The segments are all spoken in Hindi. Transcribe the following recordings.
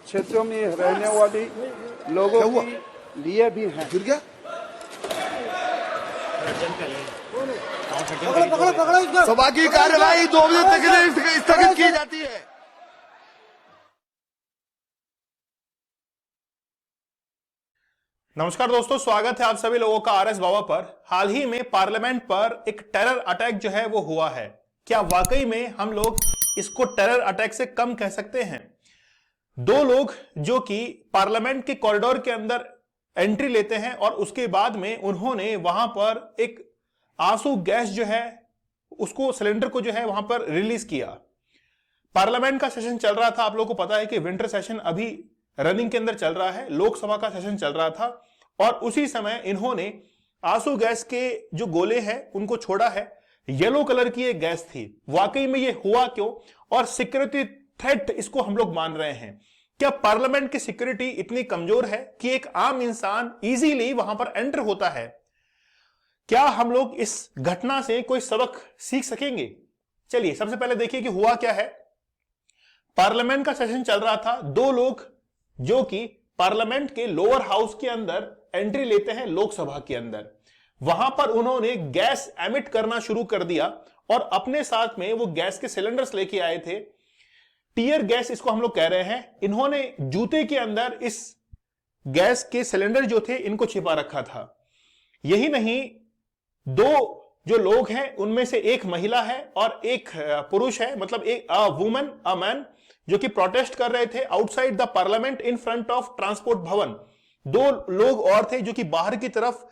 क्षेत्रों में रहने वाली लोगों के लिए भी हैं। गिर गया। सभा की कार्यवाही 2 बजे तक के लिए स्थगित की जाती है। नमस्कार दोस्तों, स्वागत है आप सभी लोगों का आरएस बाबा पर। हाल ही में पार्लियामेंट पर एक टेरर अटैक जो है वो हुआ है। क्या वाकई में हम लोग इसको टेरर अटैक से कम कह सकते हैं? 2 लोग जो कि पार्लियामेंट के कॉरिडोर के अंदर एंट्री लेते हैं और उसके बाद में उन्होंने वहां पर एक आंसू गैस जो है उसको सिलेंडर को जो है वहां पर रिलीज किया। पार्लियामेंट का सेशन चल रहा था। आप लोगों को पता है कि विंटर सेशन अभी रनिंग के अंदर चल रहा है। लोकसभा का सेशन चल रहा था और उसी समय इन्होंने आंसू गैस के जो गोले हैं उनको छोड़ा है। येलो कलर की एक गैस थी। वाकई में ये हुआ क्यों और सिक्योरिटी थ्रेट इसको हम लोग मान रहे हैं? क्या पार्लियामेंट की सिक्योरिटी इतनी कमजोर है कि एक आम इंसान इजीली वहां पर एंटर होता है? क्या हम लोग इस घटना से कोई सबक सीख सकेंगे? चलिए सबसे पहले देखिए कि हुआ क्या है। पार्लियामेंट का सेशन चल रहा था। 2 लोग जो कि पार्लियामेंट के लोअर हाउस के अंदर एंट्री लेते हैं लोकसभा के अंदर, वहां पर उन्होंने गैस एमिट करना शुरू कर दिया और अपने साथ में वो गैस के सिलेंडर्स लेके आए थे। टीयर गैस इसको हम लोग कह रहे हैं। इन्होंने जूते के अंदर इस गैस के सिलेंडर जो थे इनको छिपा रखा था। यही नहीं, 2 जो लोग हैं उनमें से एक महिला है और एक पुरुष है, मतलब एक वुमन अ मैन, जो कि प्रोटेस्ट कर रहे थे outside the parliament in front of transport भवन। 2 लोग और थे जो कि बाहर की तरफ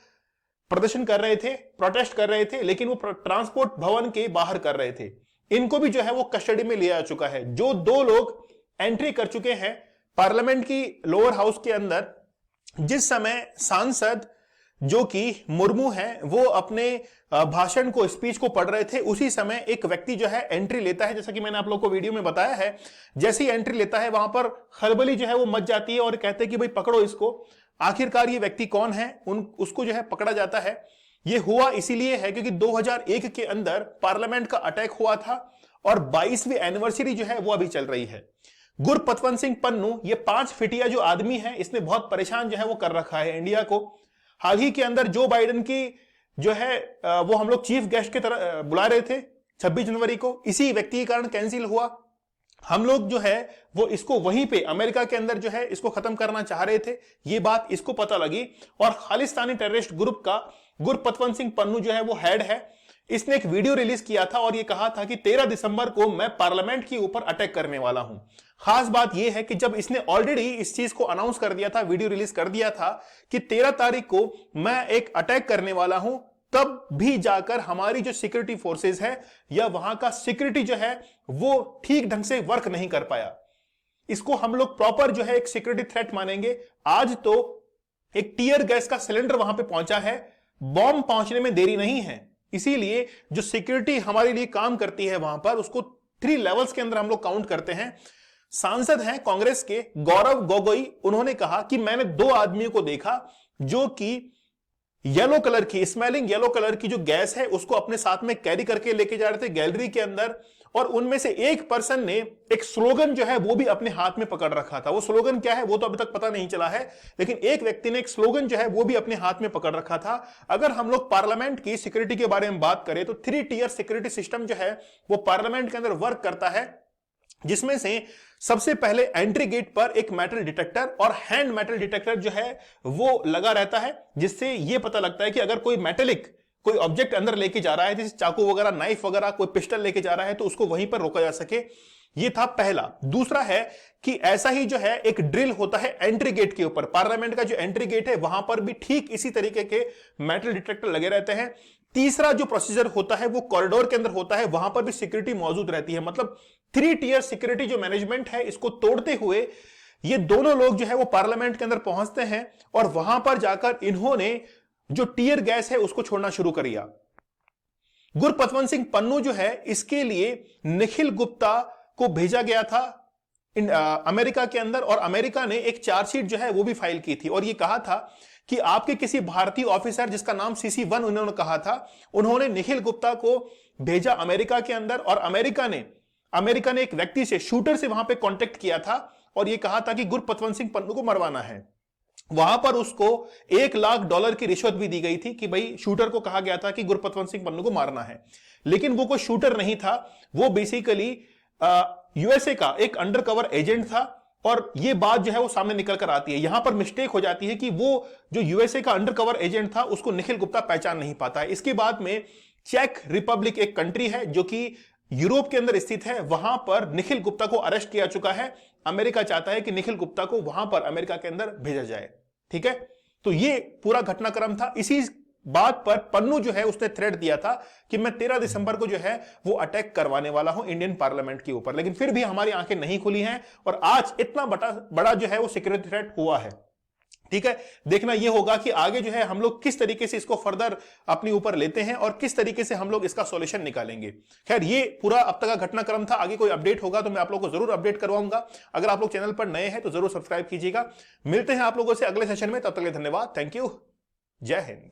प्रदर्शन कर रहे थे, प्रोटेस्ट कर रहे थे, लेकिन वो ट्रांसपोर्ट भवन के बाहर कर रहे थे। इनको भी जो है वो कस्टडी में लिया जा चुका है। जो 2 लोग एंट्री कर चुके हैं पार्लियामेंट की लोअर हाउस के अंदर, जिस समय सांसद जो कि मुर्मू है वो अपने भाषण को, स्पीच को पढ़ रहे थे, उसी समय एक व्यक्ति जो है एंट्री लेता है। जैसा कि मैंने आप लोगों को वीडियो में बताया है, जैसे ही एंट्री लेता है वहां पर खलबली जो है वो मच जाती है और कहते हैं कि भाई पकड़ो इसको। आखिरकार ये व्यक्ति कौन है, उसको जो है पकड़ा जाता है। ये हुआ इसीलिए है क्योंकि 2001 के अंदर पार्लियामेंट का अटैक हुआ था और 22वीं एनिवर्सरी जो है वो अभी चल रही है। गुरपतवंत सिंह पन्नू, ये 5 फिटिया जो आदमी है, इसने बहुत परेशान जो है वो कर रखा है इंडिया को। हाल ही के अंदर जो बाइडेन की जो है वो हम लोग चीफ गेस्ट की तरह बुला रहे थे 26 जनवरी को, इसी व्यक्ति के कारण कैंसिल हुआ। हम लोग जो है वो इसको वहीं पे अमेरिका के अंदर जो है इसको खत्म करना चाह रहे थे। ये बात इसको पता लगी और खालिस्तानी टेररिस्ट ग्रुप का गुरपतवंत सिंह पन्नू जो है वो हेड है। इसने एक वीडियो रिलीज किया था और ये कहा था कि 13 दिसंबर को मैं पार्लियामेंट के ऊपर अटैक करने वाला हूं। खास बात यह है कि जब इसने ऑलरेडी इस चीज को अनाउंस कर दिया था, वीडियो रिलीज कर दिया था कि 13 तारीख को मैं एक अटैक करने वाला हूं, तब भी जाकर हमारी जो सिक्योरिटी फोर्सेस है या वहां का सिक्योरिटी जो है वो ठीक ढंग से वर्क नहीं कर पाया। इसको हम लोग प्रॉपर जो है एक सिक्योरिटी थ्रेट मानेंगे। आज तो एक टीयर गैस का सिलेंडर वहां पे पहुंचा है, बॉम्ब पहुंचने में देरी नहीं है। इसीलिए जो सिक्योरिटी हमारे लिए काम करती है वहां पर, उसको 3 लेवल्स के अंदर हम लोग काउंट करते हैं। सांसद हैं कांग्रेस के गौरव गोगोई, उन्होंने कहा कि मैंने 2 आदमियों को देखा जो कि येलो कलर की, स्मेलिंग येलो कलर की जो गैस है उसको अपने साथ में कैरी करके लेके जा रहे थे गैलरी के अंदर, और उनमें से एक पर्सन ने एक स्लोगन जो है वो भी अपने हाथ में पकड़ रखा था। वो स्लोगन क्या है वो तो अभी तक पता नहीं चला है, लेकिन एक व्यक्ति ने एक स्लोगन जो है वो भी अपने हाथ में पकड़ रखा था। अगर हम लोग पार्लियामेंट की सिक्योरिटी के बारे में बात करें तो 3 टियर सिक्योरिटी सिस्टम जो है वो पार्लियामेंट के अंदर वर्क करता है, जिसमें से सबसे पहले एंट्री गेट पर एक मेटल डिटेक्टर और हैंड मेटल डिटेक्टर जो है वो लगा रहता है, जिससे यह पता लगता है कि अगर कोई मेटेलिक कोई ऑब्जेक्ट अंदर लेके जा रहा है, जैसे चाकू वगैरह, नाइफ वगैरह, कोई पिस्टल लेके जा रहा है, तो उसको वहीं पर रोका जा सके। ये था पहला। दूसरा है कि ऐसा ही जो है एक ड्रिल होता है एंट्री गेट के ऊपर। पार्लियामेंट का जो एंट्री गेट है वहां पर भी ठीक इसी तरीके के मेटल डिटेक्टर लगे रहते हैं। तीसरा जो प्रोसीजर होता है वो कॉरिडोर के अंदर होता है, वहां पर भी सिक्योरिटी मौजूद रहती है। मतलब 3 टियर सिक्योरिटी जो मैनेजमेंट है, इसको तोड़ते हुए ये दोनों लोग जो है वो पार्लियामेंट के अंदर पहुंचते हैं और वहां पर जाकर इन्होंने जो टीयर गैस है उसको छोड़ना शुरू कर दिया। गुरपतवंत सिंह पन्नू जो है, इसके लिए निखिल गुप्ता को भेजा गया था अमेरिका के अंदर, और अमेरिका ने एक चार्जशीट जो है वो भी फाइल की थी और ये कहा था कि आपके किसी भारतीय ऑफिसर, जिसका नाम CC1 उन्होंने कहा था, उन्होंने निखिल गुप्ता को भेजा अमेरिका के अंदर, और अमेरिका ने एक व्यक्ति से, शूटर से वहां पे कांटेक्ट किया था और यह कहा था कि गुरपतवंत सिंह पन्नू को मरवाना है। वहां पर उसको $1 लाख की रिश्वत भी दी गई थी कि भाई शूटर को कहा गया था कि गुरपतवंत सिंह पन्नू को मारना है, लेकिन वो कोई शूटर नहीं था, वो बेसिकली यूएसए का एक अंडरकवर एजेंट था। और ये बात जो है वो सामने निकल कर आती है। यहां पर मिस्टेक हो जाती है कि वो जो यूएसए का अंडरकवर एजेंट था उसको निखिल गुप्ता पहचान नहीं पाता है। इसके बाद में चेक रिपब्लिक एक कंट्री है जो कि यूरोप के अंदर स्थित है, वहां पर निखिल गुप्ता को अरेस्ट किया चुका है। अमेरिका चाहता है कि निखिल गुप्ता को वहां पर अमेरिका के अंदर भेजा जाए। ठीक है, तो ये पूरा घटनाक्रम था। इसी बात पर पन्नू जो है उसने थ्रेट दिया था कि मैं 13 दिसंबर को जो है वो अटैक करवाने वाला हूं इंडियन पार्लियामेंट के ऊपर, लेकिन फिर भी हमारी आंखें नहीं खुली हैं और आज इतना बड़ा जो है वो सिक्योरिटी थ्रेट हुआ है। ठीक है, देखना यह होगा कि आगे जो है हम लोग किस तरीके से इसको फर्दर अपने ऊपर लेते हैं और किस तरीके से हम लोग इसका सॉल्यूशन निकालेंगे। खैर, ये पूरा अब तक का घटनाक्रम था। आगे कोई अपडेट होगा तो मैं आप लोगों को जरूर अपडेट करवाऊंगा। अगर आप लोग चैनल पर नए हैं तो जरूर सब्सक्राइब कीजिएगा। मिलते हैं आप लोगों से अगले सेशन में, तब तक के लिए धन्यवाद। Thank you. जय हिंद।